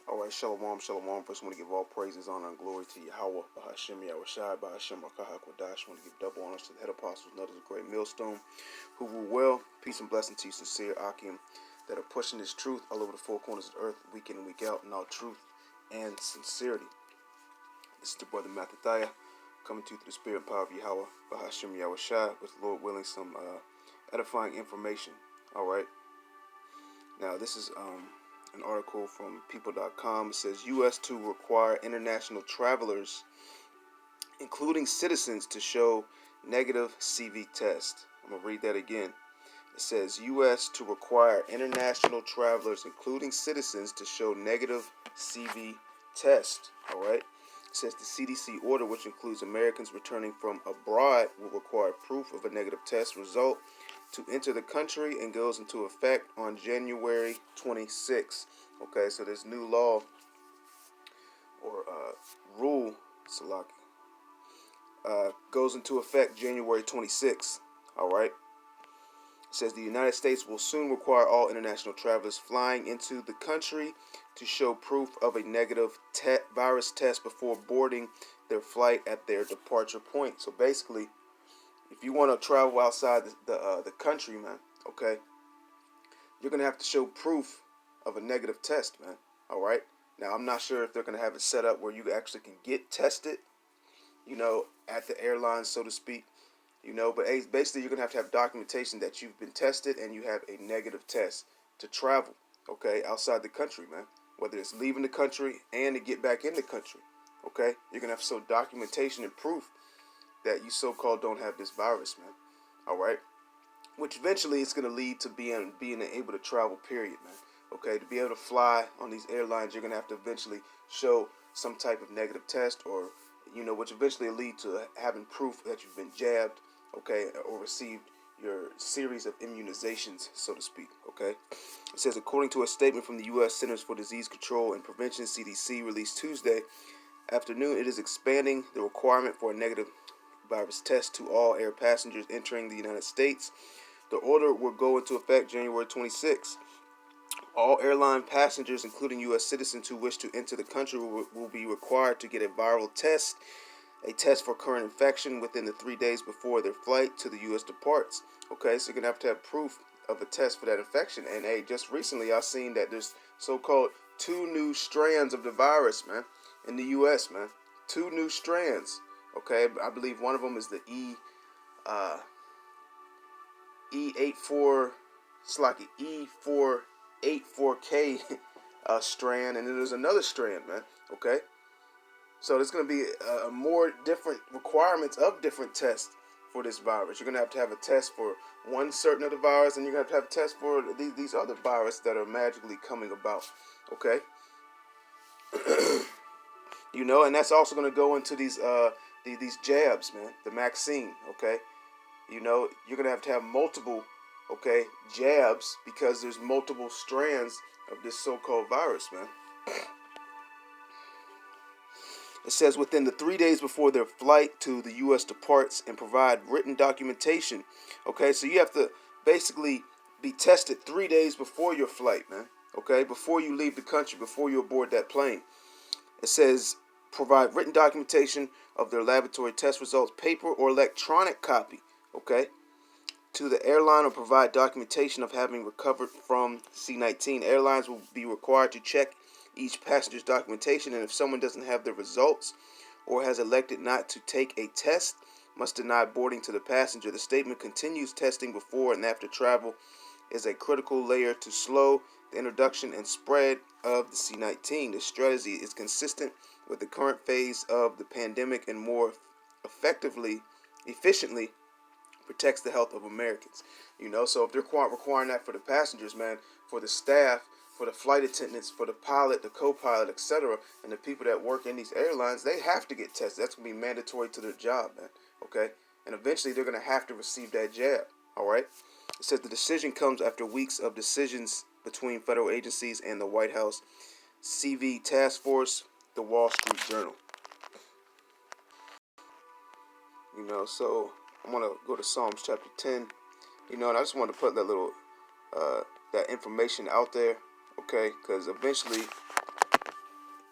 All right, shalom, shalom. First, I want to give all praises, honor, and glory to Yahweh, Bahashem, Yahushai, Bahashem, Rakahak, Wadash. I want to give double honors to the head apostles and others of great millstone who rule well. Peace and blessing to you, sincere Akim, that are pushing this truth all over the four corners of the earth, week in and week out, in all truth and sincerity. This is the brother Mattathiah coming to you through the spirit and power of Yahweh, Bahashem, Yahushai, with the Lord willing some edifying information. All right. Now, this is an article from people.com. It says U.S. to require international travelers, including citizens, to show negative CV test. I'm going to read that again. It says U.S. to require international travelers, including citizens, to show negative CV test. All right. It says the CDC order, which includes Americans returning from abroad, will require proof of a negative test result to enter the country and goes into effect on January 26th. Okay, so this new law or rule, Salaki, goes into effect January 26th. All right. It says the United States will soon require all international travelers flying into the country to show proof of a negative virus test before boarding their flight at their departure point. So basically, if you want to travel outside the country, man, okay, you're going to have to show proof of a negative test, man. All right. Now, I'm not sure if they're going to have it set up where you actually can get tested, at the airline, so to speak, but basically you're going to have documentation that you've been tested and you have a negative test to travel, okay, outside the country, man, whether it's leaving the country and to get back in the country, okay. You're going to have to show documentation and proof that you so-called don't have this virus, man. All right. Which eventually is going to lead to being able to travel, period, man. Okay, to be able to fly on these airlines, you're going to have to eventually show some type of negative test or, which eventually will lead to having proof that you've been jabbed, okay, or received your series of immunizations, so to speak, okay. It says, according to a statement from the U.S. Centers for Disease Control and Prevention, CDC, released Tuesday afternoon, it is expanding the requirement for a negative virus test to all air passengers entering the United States. The order will go into effect January 26. All airline passengers, including U.S. citizens who wish to enter the country, will be required to get a viral test, a test for current infection, within the 3 days before their flight to the U.S. departs. Okay, so you're going to have proof of a test for that infection. And, hey, just recently I've seen that there's so-called 2 new strands of the virus, man, in the U.S., man. 2 new strands. Okay, I believe one of them is the E84, it's like an E484K strand, and then there's another strand, man. Okay, so there's going to be more different requirements of different tests for this virus. You're going to have a test for one certain of the virus, and you're going to have a test for these other viruses that are magically coming about. Okay, and that's also going to go into these jabs, man, the vaccine, okay? You're going to have multiple, okay, jabs because there's multiple strands of this so-called virus, man. It says within the 3 days before their flight to the U.S. departs and provide written documentation, okay? So you have to basically be tested 3 days before your flight, man, okay? Before you leave the country, before you aboard that plane. It says provide written documentation of their laboratory test results, paper or electronic copy, okay, to the airline, or provide documentation of having recovered from C-19. Airlines will be required to check each passenger's documentation, and if someone doesn't have the results or has elected not to take a test, must deny boarding to the passenger. The statement continues, testing before and after travel is a critical layer to slow the introduction and spread of the C-19. This strategy is consistent with the current phase of the pandemic and more efficiently protects the health of Americans. So if they're requiring that for the passengers, man, for the staff, for the flight attendants, for the pilot, the co-pilot, etc., and the people that work in these airlines, they have to get tested. That's going to be mandatory to their job, man, okay? And eventually they're going to have to receive that jab, all right? It says the decision comes after weeks of decisions between federal agencies and the White House CV task force, the Wall Street Journal. So I'm going to go to Psalms chapter 10, and I just want to put that little, that information out there, okay, because eventually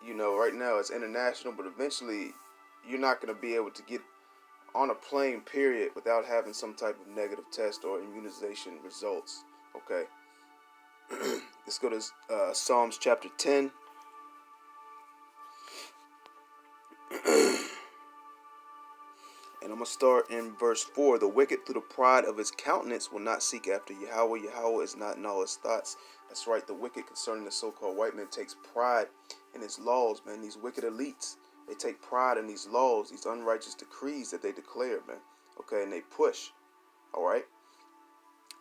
you know, right now it's international, but eventually you're not going to be able to get on a plane, period, without having some type of negative test or immunization results. Okay. Let's go to Psalms chapter 10. And I'm going to start in verse 4. The wicked through the pride of his countenance will not seek after Yahweh. Yahweh is not in all his thoughts. That's right. The wicked concerning the so-called white man takes pride in his laws, man. These wicked elites, they take pride in these laws, these unrighteous decrees that they declare, man. Okay, and they push. All right.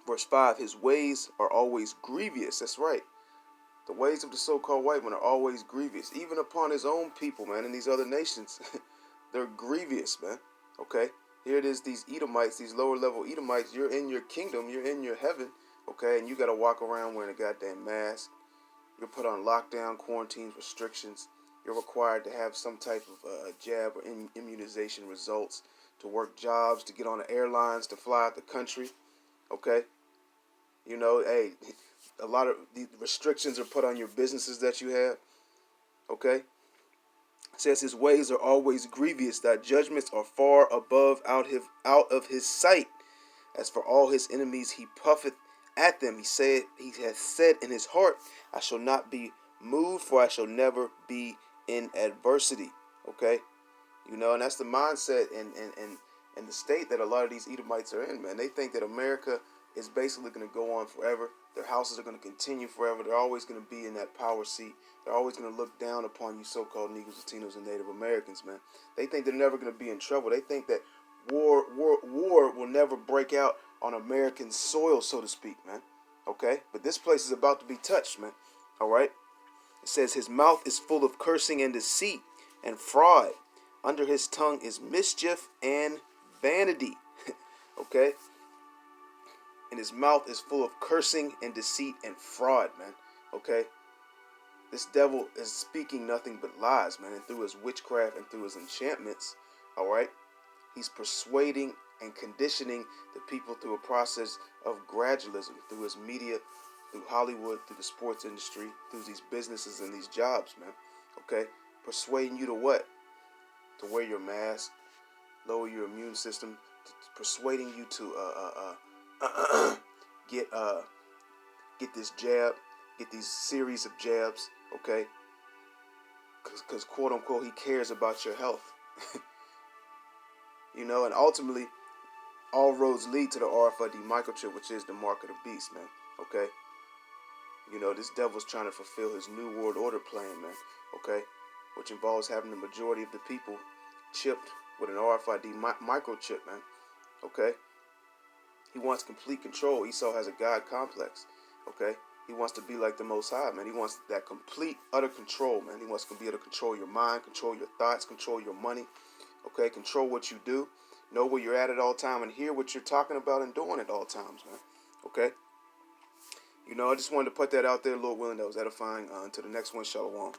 Verse 5, his ways are always grievous. That's right. The ways of the so-called white man are always grievous. Even upon his own people, man, in these other nations. They're grievous, man. Okay? Here it is, these Edomites, these lower level Edomites, you're in your kingdom, you're in your heaven, okay? And you got to walk around wearing a goddamn mask. You're put on lockdown, quarantines, restrictions. You're required to have some type of jab or immunization results, to work jobs, to get on the airlines, to fly out the country, okay? You know, hey, a lot of the restrictions are put on your businesses that you have, okay? It says his ways are always grievous, that judgments are far above out of his sight. As for all his enemies, he puffeth at them. He hath said in his heart, I shall not be moved, for I shall never be in adversity. Okay? You know, and that's the mindset and the state that a lot of these Edomites are in, man. They think that America is basically going to go on forever. Their houses are going to continue forever. They're always going to be in that power seat. They're always going to look down upon you so-called Negroes, Latinos, and Native Americans, man. They think they're never going to be in trouble. They think that war will never break out on American soil, so to speak, man. Okay? But this place is about to be touched, man. All right? It says his mouth is full of cursing and deceit and fraud. Under his tongue is mischief and vanity. Okay? And his mouth is full of cursing and deceit and fraud, man. Okay? This devil is speaking nothing but lies, man. And through his witchcraft and through his enchantments, all right? He's persuading and conditioning the people through a process of gradualism, through his media, through Hollywood, through the sports industry, through these businesses and these jobs, man. Okay? Persuading you to what? To wear your mask, lower your immune system, persuading you to get this jab, get these series of jabs, okay? Because quote unquote he cares about your health. You know, and ultimately all roads lead to the RFID microchip, which is the mark of the beast, man. Okay? You know, this devil's trying to fulfill his new world order plan, man. Okay? Which involves having the majority of the people chipped with an RFID microchip, man. Okay? He wants complete control. Esau has a God complex. Okay? He wants to be like the Most High, man. He wants that complete, utter control, man. He wants to be able to control your mind, control your thoughts, control your money. Okay? Control what you do. Know where you're at all time and hear what you're talking about and doing at all times, man. Okay? You know, I just wanted to put that out there, Lord willing, that was edifying. Until the next one, shalom.